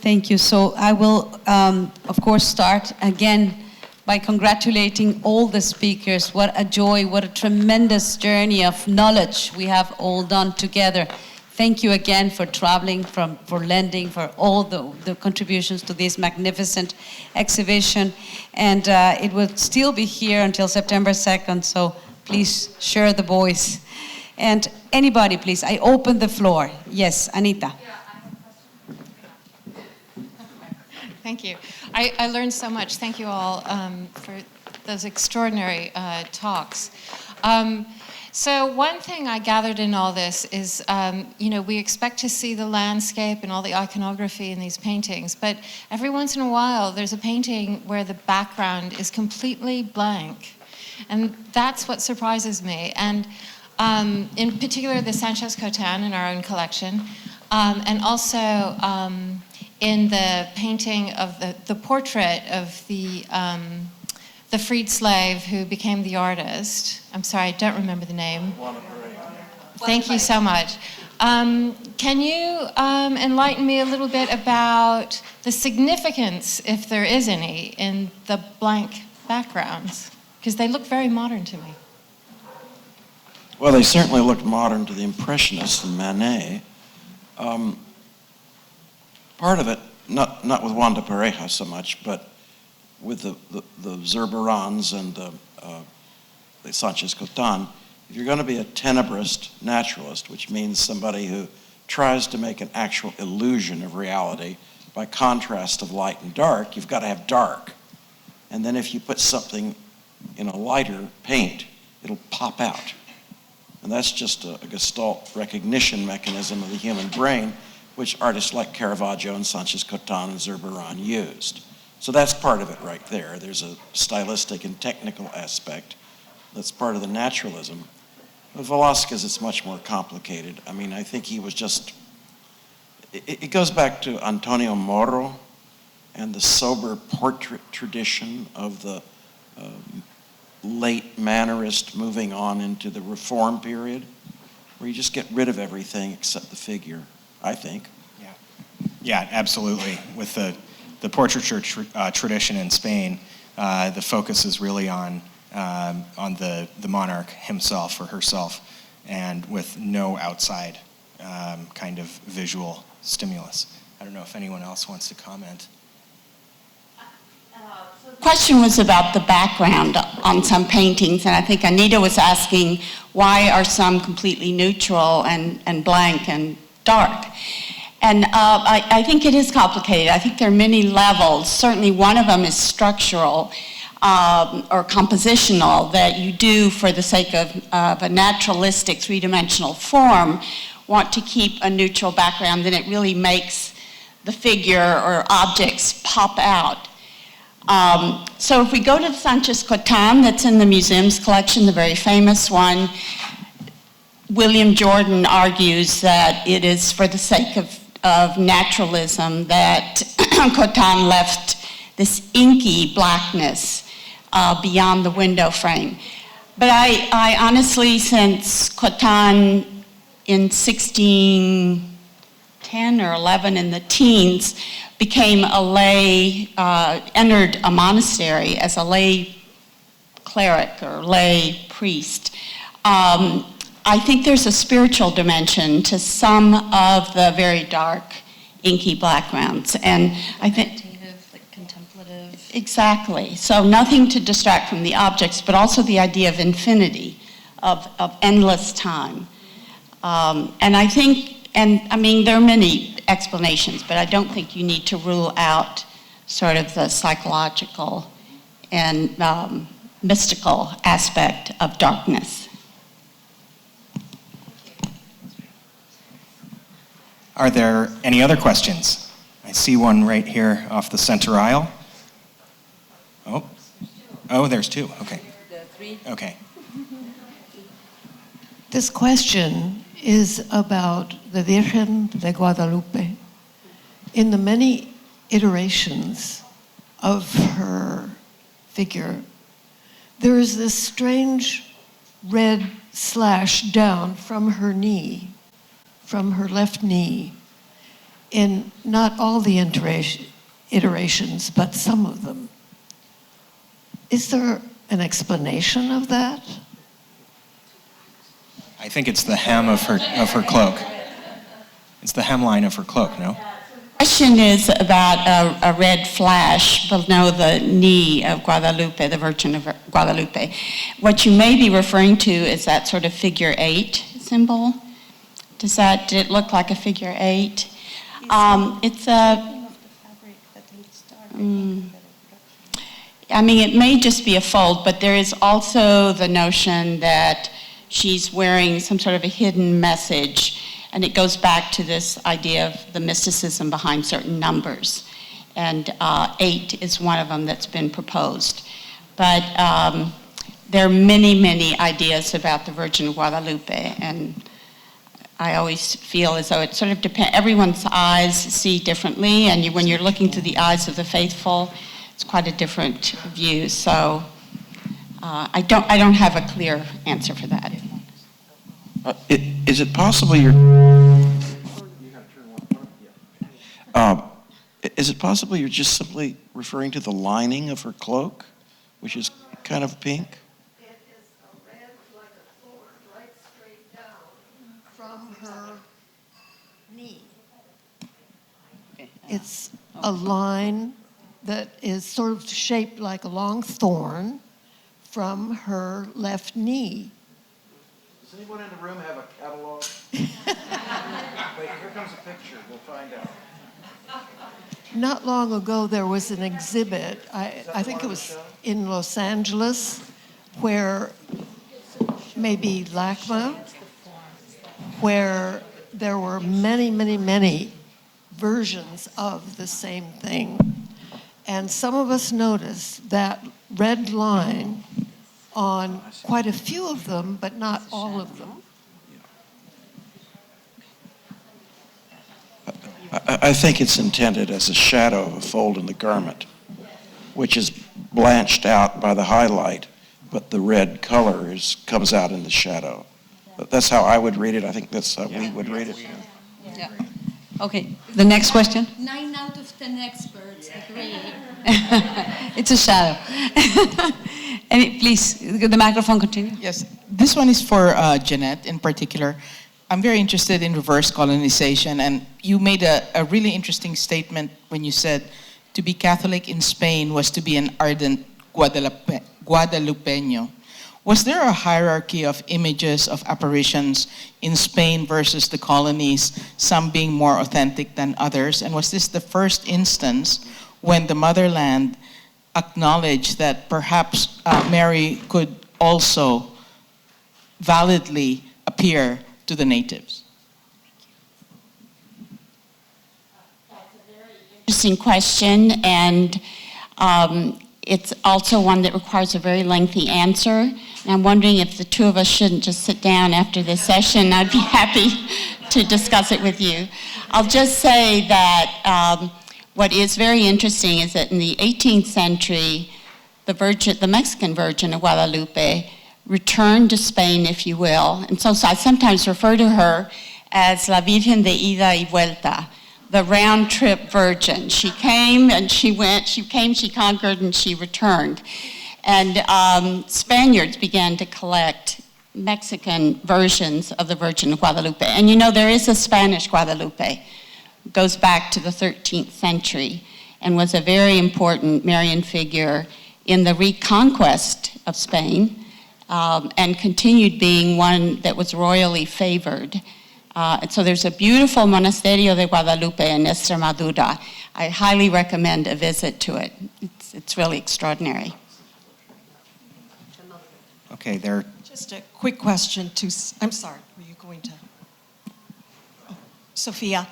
Thank you. So I will, of course, start again by congratulating all the speakers. What a joy, what a tremendous journey of knowledge we have all done together. Thank you again for traveling, for lending, for all the contributions to this magnificent exhibition. And it will still be here until September 2nd, so please share the voice. And anybody, please, I open the floor. Yes, Anita. Thank you. I learned so much. Thank you all for those extraordinary talks. So one thing I gathered in all this is, we expect to see the landscape and all the iconography in these paintings, but every once in a while there's a painting where the background is completely blank. And that's what surprises me. And in particular, the Sanchez-Cotan in our own collection, and also in the painting of the portrait of the freed slave who became the artist. I'm sorry, I don't remember the name. Thank you so much. Can you enlighten me a little bit about the significance, if there is any, in the blank backgrounds? Because they look very modern to me. Well, they certainly looked modern to the Impressionists and Manet. Part of it, not with Juan de Pareja so much, but with the Zurbarans and the Sanchez-Cotan, if you're going to be a tenebrist naturalist, which means somebody who tries to make an actual illusion of reality by contrast of light and dark, you've got to have dark. And then if you put something in a lighter paint, it'll pop out. And that's just a Gestalt recognition mechanism of the human brain, which artists like Caravaggio and Sanchez-Cotan and Zurbaran used. So that's part of it right there. There's a stylistic and technical aspect that's part of the naturalism. With Velázquez, it's much more complicated. I mean, I think he was just, it goes back to Antonio Moro and the sober portrait tradition of the late Mannerist moving on into the Reform period, where you just get rid of everything except the figure, I think. Yeah, absolutely. With the portraiture tradition in Spain, the focus is really on the monarch himself or herself, and with no outside kind of visual stimulus. I don't know if anyone else wants to comment. So the question was about the background on some paintings, and I think Anita was asking why are some completely neutral and blank and dark. And I think it is complicated. I think there are many levels. Certainly one of them is structural or compositional, that you do for the sake of a naturalistic three-dimensional form, want to keep a neutral background, then it really makes the figure or objects pop out. So if we go to the Sanchez-Cotan that's in the museum's collection, the very famous one, William Jordan argues that it is for the sake of naturalism that Cotan left this inky blackness beyond the window frame. But I honestly, since Cotan in 1610 or 11 in the teens became a lay, entered a monastery as a lay cleric or lay priest, I think there's a spiritual dimension to some of the very dark, inky backgrounds. And I think like contemplative. Exactly. So nothing to distract from the objects, but also the idea of infinity, of endless time. And I think, there are many explanations, but I don't think you need to rule out sort of the psychological and mystical aspect of darkness. Are there any other questions? I see one right here off the center aisle. Oh, there's two. Okay. Okay. This question is about the Virgen de Guadalupe. In the many iterations of her figure, there is this strange red slash down from her knee, from her left knee, in not all the iterations, but some of them. Is there an explanation of that? I think it's the hem of her cloak. It's the hemline of her cloak, no? The question is about a red flash below the knee of Guadalupe, the Virgin of Guadalupe. What you may be referring to is that sort of figure 8 symbol. Did it look like a figure 8? It's a... I mean, it may just be a fold, but there is also the notion that she's wearing some sort of a hidden message, and it goes back to this idea of the mysticism behind certain numbers. And 8 is one of them that's been proposed. But there are many, many ideas about the Virgin of Guadalupe, and I always feel as though it sort of depends, everyone's eyes see differently, and when you're looking through the eyes of the faithful, it's quite a different view. So I don't have a clear answer for that. Is it possible is it possible you're just simply referring to the lining of her cloak, which is kind of pink? It is a red like a thorn, right straight down from her knee. It's a line that is sort of shaped like a long thorn from her left knee. Does anyone in the room have a catalog? Wait, here comes a picture. We'll find out. Not long ago, there was an exhibit, I think it was in Los Angeles, where maybe LACMA, where there were many, many, many versions of the same thing. And some of us noticed that red line on quite a few of them, but not all of them. I think it's intended as a shadow of a fold in the garment, which is blanched out by the highlight, but the red color comes out in the shadow. That's how I would read it. I think that's how we would read it. Yeah. Okay, the next question. 9 out of 10 experts agree. It's a shadow. Please, the microphone continue. Yes, this one is for Jeanette in particular. I'm very interested in reverse colonization, and you made a really interesting statement when you said to be Catholic in Spain was to be an ardent Guadalupeño. Was there a hierarchy of images of apparitions in Spain versus the colonies, some being more authentic than others? And was this the first instance when the motherland acknowledged that perhaps Mary could also validly appear to the natives? That's a very interesting question, and it's also one that requires a very lengthy answer. And I'm wondering if the two of us shouldn't just sit down after this session. I'd be happy to discuss it with you. I'll just say that what is very interesting is that in the 18th century, the Mexican Virgin of Guadalupe returned to Spain, if you will. And so I sometimes refer to her as La Virgen de Ida y Vuelta, the round-trip virgin. She came and she went, she came, she conquered, and she returned. And Spaniards began to collect Mexican versions of the Virgin of Guadalupe. And you know, there is a Spanish Guadalupe. It goes back to the 13th century and was a very important Marian figure in the reconquest of Spain, and continued being one that was royally favored. And so there's a beautiful Monasterio de Guadalupe in Extremadura. I highly recommend a visit to it. It's really extraordinary. Okay, there. Just a quick question to, I'm sorry, were you going to? Oh, Sophia,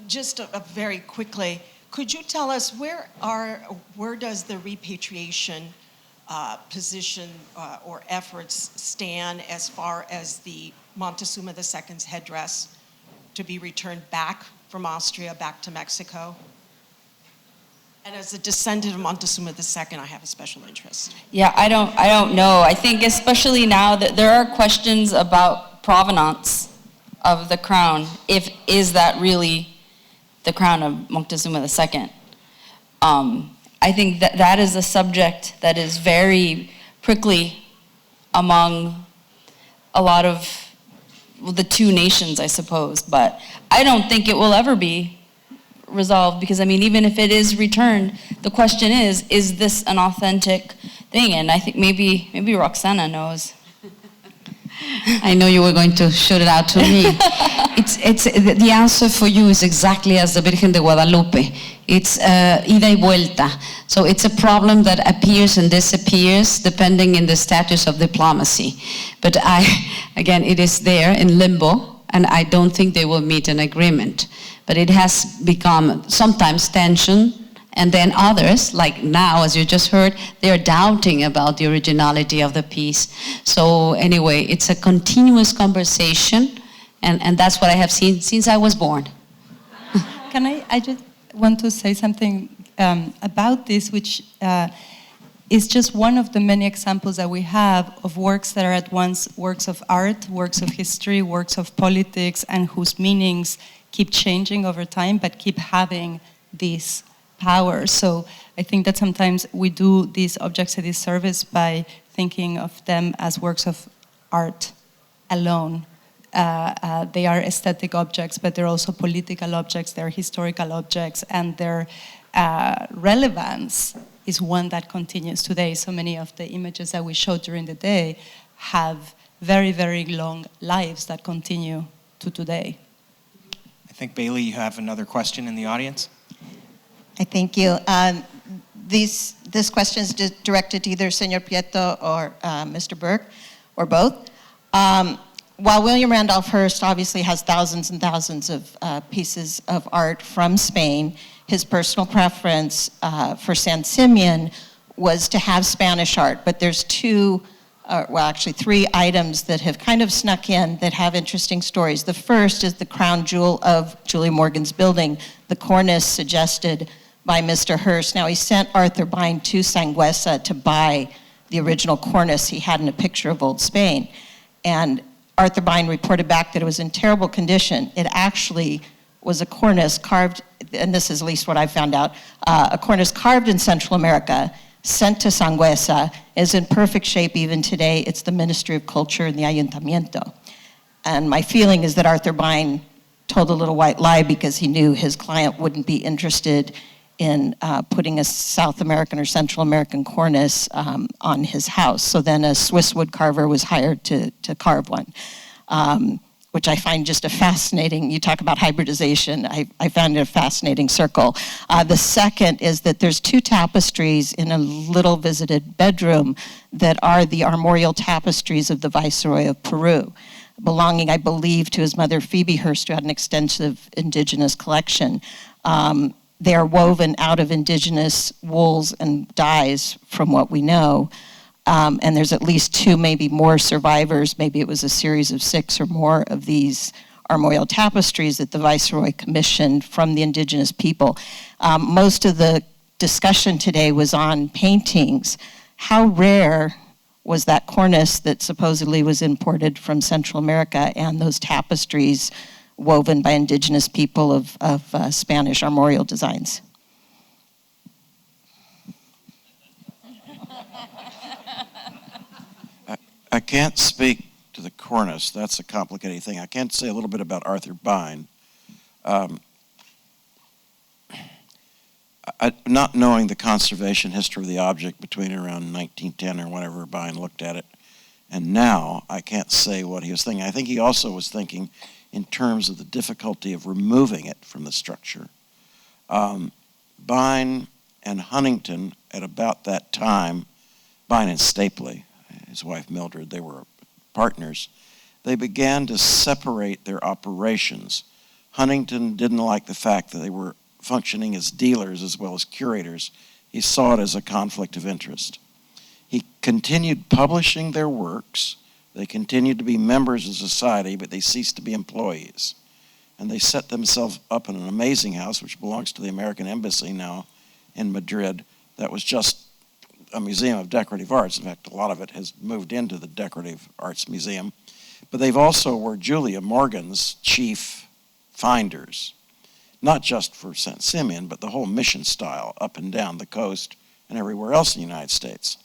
just a very quickly, could you tell us where does the repatriation position or efforts stand as far as the Montezuma II's headdress to be returned back from Austria back to Mexico? And as a descendant of Montezuma II, I have a special interest. Yeah, I don't know. I think especially now that there are questions about provenance of the crown. Is that really the crown of Montezuma II. I think that that is a subject that is very prickly among a lot of the two nations, I suppose, but I don't think it will ever be resolved because, I mean, even if it is returned, the question is this an authentic thing? And I think maybe Roxana knows. I know you were going to shoot it out to me. The answer for you is exactly as the Virgen de Guadalupe. It's ida y vuelta. So it's a problem that appears and disappears depending in the status of diplomacy. But again, it is there in limbo, and I don't think they will meet an agreement. But it has become sometimes tension, and then others, like now, as you just heard, they're doubting about the originality of the piece. So anyway, it's a continuous conversation, and that's what I have seen since I was born. Can I just want to say something about this, which is just one of the many examples that we have of works that are at once works of art, works of history, works of politics, and whose meanings keep changing over time, but keep having this power. So I think that sometimes we do these objects a disservice by thinking of them as works of art alone. They are aesthetic objects, but they're also political objects, they're historical objects, and their relevance is one that continues today. So many of the images that we showed during the day have very, very long lives that continue to today. I think, Bailey, you have another question in the audience? I thank you. This question is directed to either Senor Prieto or Mr. Burke, or both. While William Randolph Hearst obviously has thousands and thousands of pieces of art from Spain, his personal preference for San Simeon was to have Spanish art, but there's three items that have kind of snuck in that have interesting stories. The first is the crown jewel of Julie Morgan's building, the cornice suggested by Mr. Hearst. Now, he sent Arthur Bine to Sangüesa to buy the original cornice he had in a picture of Old Spain. And Arthur Bine reported back that it was in terrible condition. It actually was a cornice carved, and this is at least what I found out, a cornice carved in Central America, sent to Sangüesa, is in perfect shape even today. It's the Ministry of Culture and the Ayuntamiento. And my feeling is that Arthur Bine told a little white lie because he knew his client wouldn't be interested in putting a South American or Central American cornice on his house. So then a Swiss wood carver was hired to carve one, which I find just a fascinating, you talk about hybridization, I found it a fascinating circle. The second is that there's two tapestries in a little visited bedroom that are the armorial tapestries of the Viceroy of Peru, belonging, I believe, to his mother Phoebe Hearst, who had an extensive indigenous collection. They are woven out of indigenous wools and dyes, from what we know. And there's at least two, maybe more survivors. Maybe it was a series of 6 or more of these armorial tapestries that the Viceroy commissioned from the indigenous people. Most of the discussion today was on paintings. How rare was that cornice that supposedly was imported from Central America and those tapestries woven by indigenous people of Spanish armorial designs? I can't speak to the cornice. That's a complicated thing. I can say a little bit about Arthur Bine. Not knowing the conservation history of the object between around 1910 or whenever Bine looked at it, and now I can't say what he was thinking. I think he also was thinking in terms of the difficulty of removing it from the structure. Bine and Huntington, at about that time, Bine and Stapley, his wife Mildred, they were partners, they began to separate their operations. Huntington didn't like the fact that they were functioning as dealers as well as curators. He saw it as a conflict of interest. He continued publishing their works. They continued to be members of society, but they ceased to be employees. And they set themselves up in an amazing house, which belongs to the American Embassy now in Madrid, that was just a museum of decorative arts. In fact, a lot of it has moved into the Decorative Arts Museum. But they've also were Julia Morgan's chief finders. not just for St. Simeon, but the whole mission style up and down the coast and everywhere else in the United States.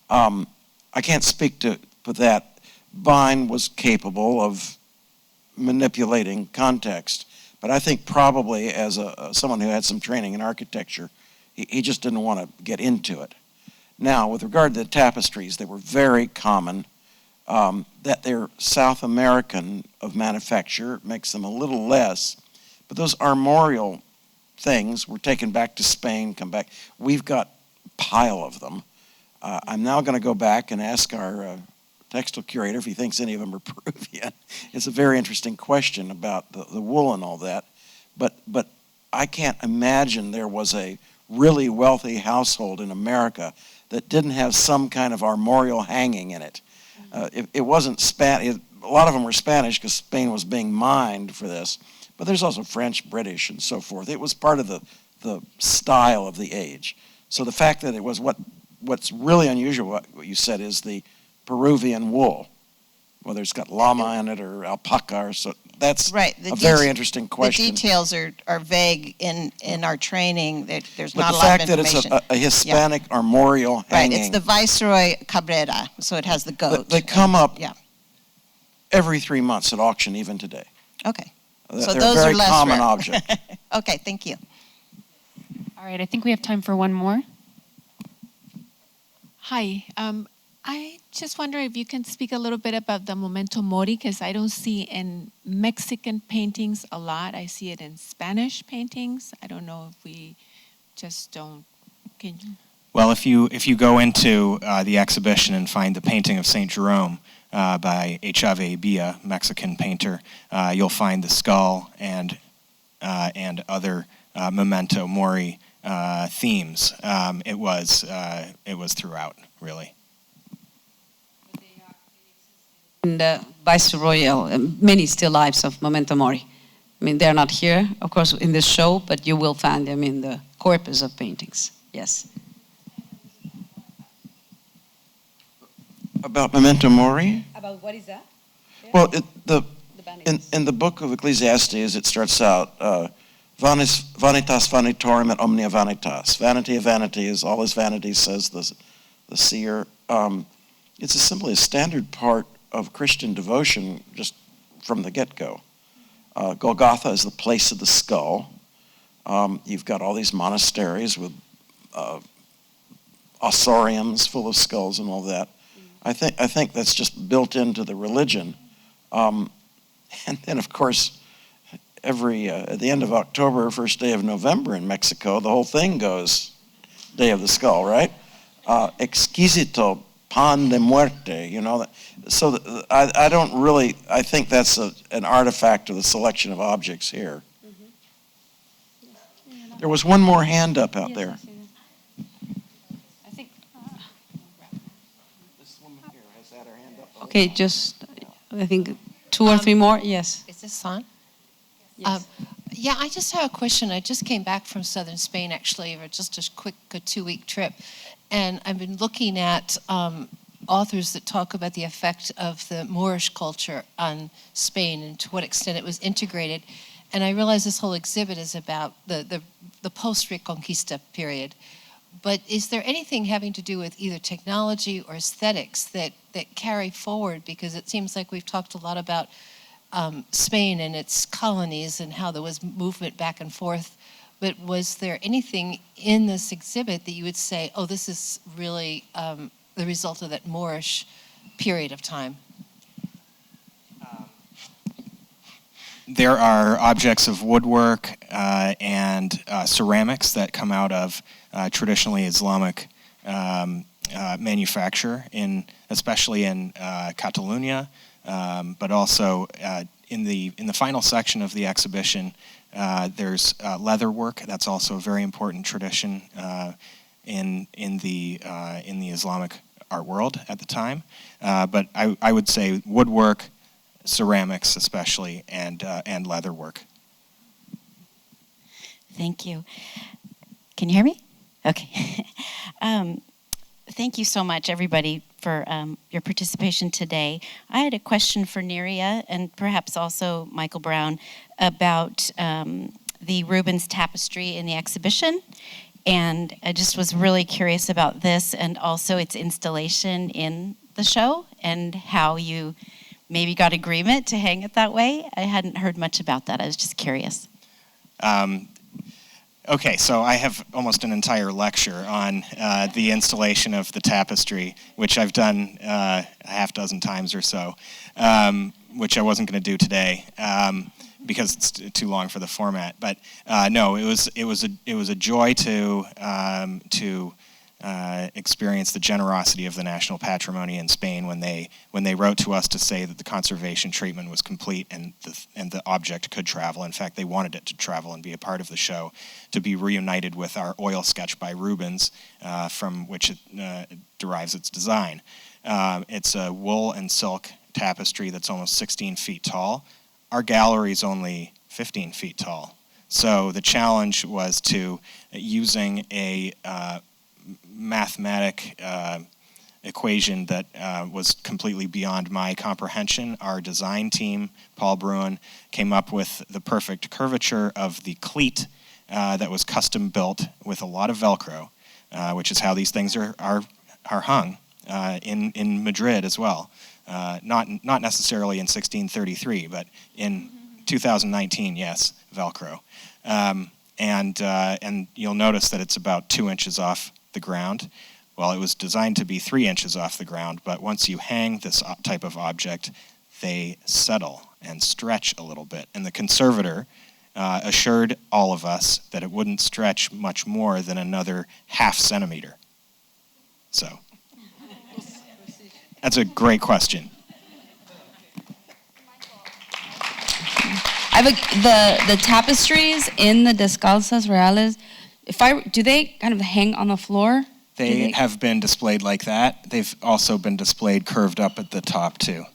I can't speak to that. Vine was capable of manipulating context, but I think probably as someone who had some training in architecture, he just didn't want to get into it. Now, with regard to the tapestries, they were very common. That they're South American of manufacture makes them a little less, but those armorial things were taken back to Spain, come back. We've got a pile of them. I'm now going to go back and ask our textile curator if he thinks any of them are Peruvian. It's a very interesting question about the wool and all that, but I can't imagine there was a really wealthy household in America that didn't have some kind of armorial hanging in it. It wasn't Spanish. A lot of them were Spanish because Spain was being mined for this, but there's also French, British, and so forth. It was part of the style of the age. So the fact that it was what's really unusual, what you said, is the Peruvian wool, whether it's got llama in it or alpaca or so. That's right. A very interesting question. The details are vague in our training. There's but not a lot of information. But the fact that it's a Hispanic armorial hanging. Right, it's the Viceroy Cabrera, so it has the goat. They come up every 3 months at auction, even today. Okay. So they're a very common object. Okay, thank you. All right, I think we have time for one more. Hi, I just wonder if you can speak a little bit about the Memento Mori, because I don't see in Mexican paintings a lot. I see it in Spanish paintings. I don't know if we just don't. Can you? Well, if you go into the exhibition and find the painting of Saint Jerome by Echave Bia, Mexican painter, you'll find the skull and other Memento Mori themes. It was throughout, really. In the Viceroyal, many still lives of Memento Mori. I mean, they're not here, of course, in this show, but you will find them in the corpus of paintings. Yes. About Memento Mori? About what is that? Well, in the book of Ecclesiastes, it starts out, vanitas vanitorum et omnia vanitas. Vanity of vanity is all is vanity, says the seer. It's simply a standard part of Christian devotion just from the get-go. Golgotha is the place of the skull. You've got all these monasteries with ossuariums full of skulls and all that. I think that's just built into the religion. And then, of course, at the end of October, first day of November in Mexico, the whole thing goes Day of the Skull, right? Exquisito pan de muerte, you know. So I don't really, I think that's an artifact of the selection of objects here. There was one more hand up out there. I think. This woman here has had her hand up. Okay, just, I think 2 or 3 more, yes. Is this on? Yes. Yeah, I just have a question. I just came back from southern Spain, actually, for just a quick 2-week trip. And I've been looking at authors that talk about the effect of the Moorish culture on Spain and to what extent it was integrated. And I realize this whole exhibit is about the post-Reconquista period. But is there anything having to do with either technology or aesthetics that carry forward? Because it seems like we've talked a lot about Spain and its colonies and how there was movement back and forth. But was there anything in this exhibit that you would say, oh, this is really the result of that Moorish period of time? There are objects of woodwork and ceramics that come out of traditionally Islamic manufacture, especially in Catalonia, but also in the final section of the exhibition. There's leather work. That's also a very important tradition in the Islamic art world at the time. But I would say woodwork, ceramics especially, and leather work. Thank you. Can you hear me? Okay. Thank you so much, everybody, for your participation today. I had a question for Neria and perhaps also Michael Brown about the Rubens Tapestry in the exhibition. And I just was really curious about this and also its installation in the show and how you maybe got agreement to hang it that way. I hadn't heard much about that. I was just curious. Okay, so I have almost an entire lecture on the installation of the tapestry, which I've done a half dozen times or so, which I wasn't going to do today because it's too long for the format. But no, it was a joy to experience the generosity of the national patrimony in Spain when they wrote to us to say that the conservation treatment was complete and the object could travel. In fact, they wanted it to travel and be a part of the show, to be reunited with our oil sketch by Rubens, from which it derives its design. It's a wool and silk tapestry that's almost 16 feet tall. Our gallery's only 15 feet tall. So the challenge was to using a mathematic equation that was completely beyond my comprehension. Our design team, Paul Bruin, came up with the perfect curvature of the cleat that was custom built with a lot of Velcro, which is how these things are hung in Madrid as well. Not necessarily in 1633, but in 2019, yes, Velcro. And you'll notice that it's about 2 inches off the ground. Well, it was designed to be 3 inches off the ground, but once you hang this type of object, they settle and stretch a little bit. And the conservator assured all of us that it wouldn't stretch much more than another half centimeter. So, that's a great question. I have the tapestries in the Descalzas Reales. Do they kind of hang on the floor? They have been displayed like that. They've also been displayed curved up at the top too.